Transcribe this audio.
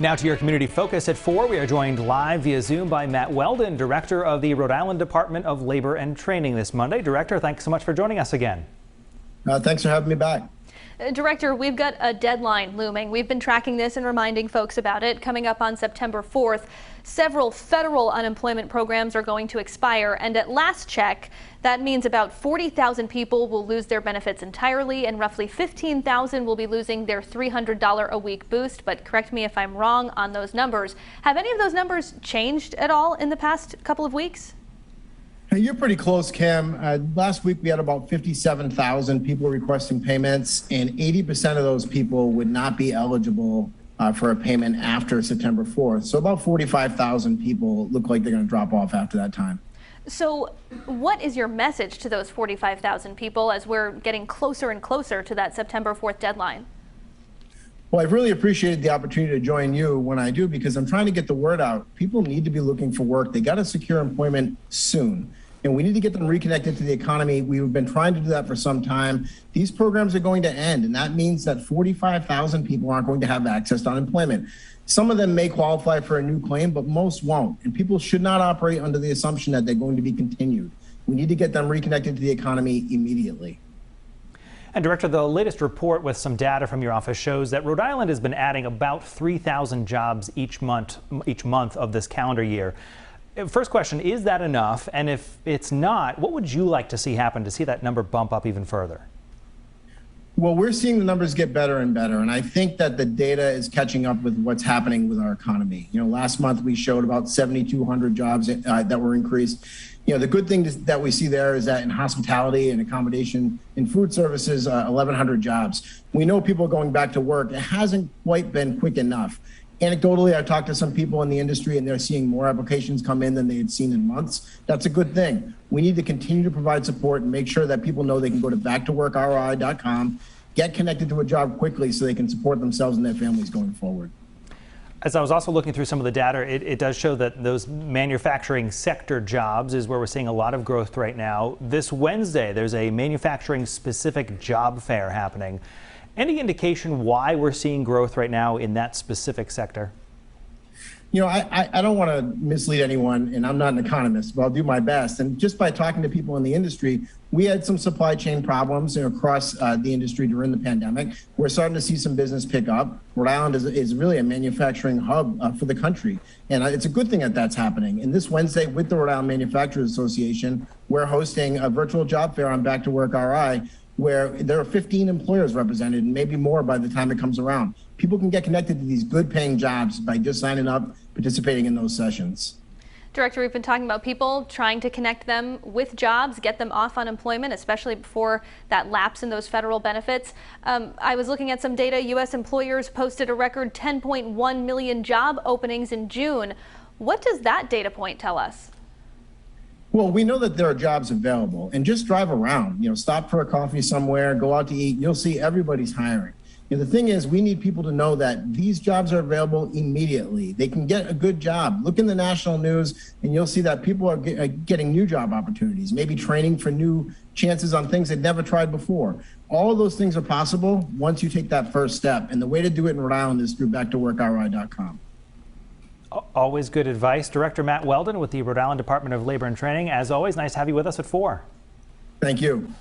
Now to your community focus at 4. We are joined live via Zoom by Matt Weldon, director of the Rhode Island Department of Labor and Training this Monday. Director, thanks so much for joining us again. Thanks for having me back. Director, we've got a deadline looming. We've been tracking this and reminding folks about it. Coming up on September 4th, several federal unemployment programs are going to expire, and at last check, that means about 40,000 people will lose their benefits entirely, and roughly 15,000 will be losing their $300 a week boost. But correct me if I'm wrong on those numbers. Have any of those numbers changed at all in the past couple of weeks? You're pretty close, Kim. Last week we had about 57,000 people requesting payments, and 80% of those people would not be eligible for a payment after September 4th. So about 45,000 people look like they're going to drop off after that time. So what is your message to those 45,000 people as we're getting closer and closer to that September 4th deadline? Well, I've really appreciated the opportunity to join you when I do, because I'm trying to get the word out. People need to be looking for work. They got to secure employment soon, and we need to get them reconnected to the economy. We've been trying to do that for some time. These programs are going to end, and that means that 45,000 people aren't going to have access to unemployment. Some of them may qualify for a new claim, but most won't. And people should not operate under the assumption that they're going to be continued. We need to get them reconnected to the economy immediately. And Director, the latest report with some data from your office shows that Rhode Island has been adding about 3,000 jobs each month of this calendar year. First question, is that enough? And if it's not, what would you like to see happen to see that number bump up even further? Well, we're seeing the numbers get better and better, and I think that the data is catching up with what's happening with our economy. Last month we showed about 7,200 jobs that were increased. The good thing that we see there is that in hospitality and accommodation and food services, 1,100 jobs. We know people are going back to work. It hasn't quite been quick enough. Anecdotally, I talked to some people in the industry, and they're seeing more applications come in than they had seen in months. That's a good thing. We need to continue to provide support and make sure that people know they can go to backtoworkri.com, get connected to a job quickly so they can support themselves and their families going forward. As I was also looking through some of the data, it does show that those manufacturing sector jobs is where we're seeing a lot of growth right now. This Wednesday, there's a manufacturing specific job fair happening. Any indication why we're seeing growth right now in that specific sector? I don't want to mislead anyone, and I'm not an economist, but I'll do my best. And just by talking to people in the industry, we had some supply chain problems across the industry during the pandemic. We're starting to see some business pick up. Rhode Island is really a manufacturing hub for the country, and it's a good thing that that's happening. And this Wednesday, with the Rhode Island Manufacturers Association, we're hosting a virtual job fair on Back to Work RI, where there are 15 employers represented, and maybe more by the time it comes around. People can get connected to these good paying jobs by just signing up, participating in those sessions. Director, we've been talking about people trying to connect them with jobs, get them off unemployment, especially before that lapse in those federal benefits. I was looking at some data. U.S. employers posted a record 10.1 million job openings in June. What does that data point tell us? Well, we know that there are jobs available, and just drive around, stop for a coffee somewhere, go out to eat. You'll see everybody's hiring. The thing is, we need people to know that these jobs are available immediately. They can get a good job. Look in the national news, and you'll see that people are getting new job opportunities, maybe training for new chances on things they've never tried before. All of those things are possible once you take that first step, and the way to do it in Rhode Island is through backtoworkri.com. Always good advice. Director Matt Weldon with the Rhode Island Department of Labor and Training. As always, nice to have you with us at 4. Thank you.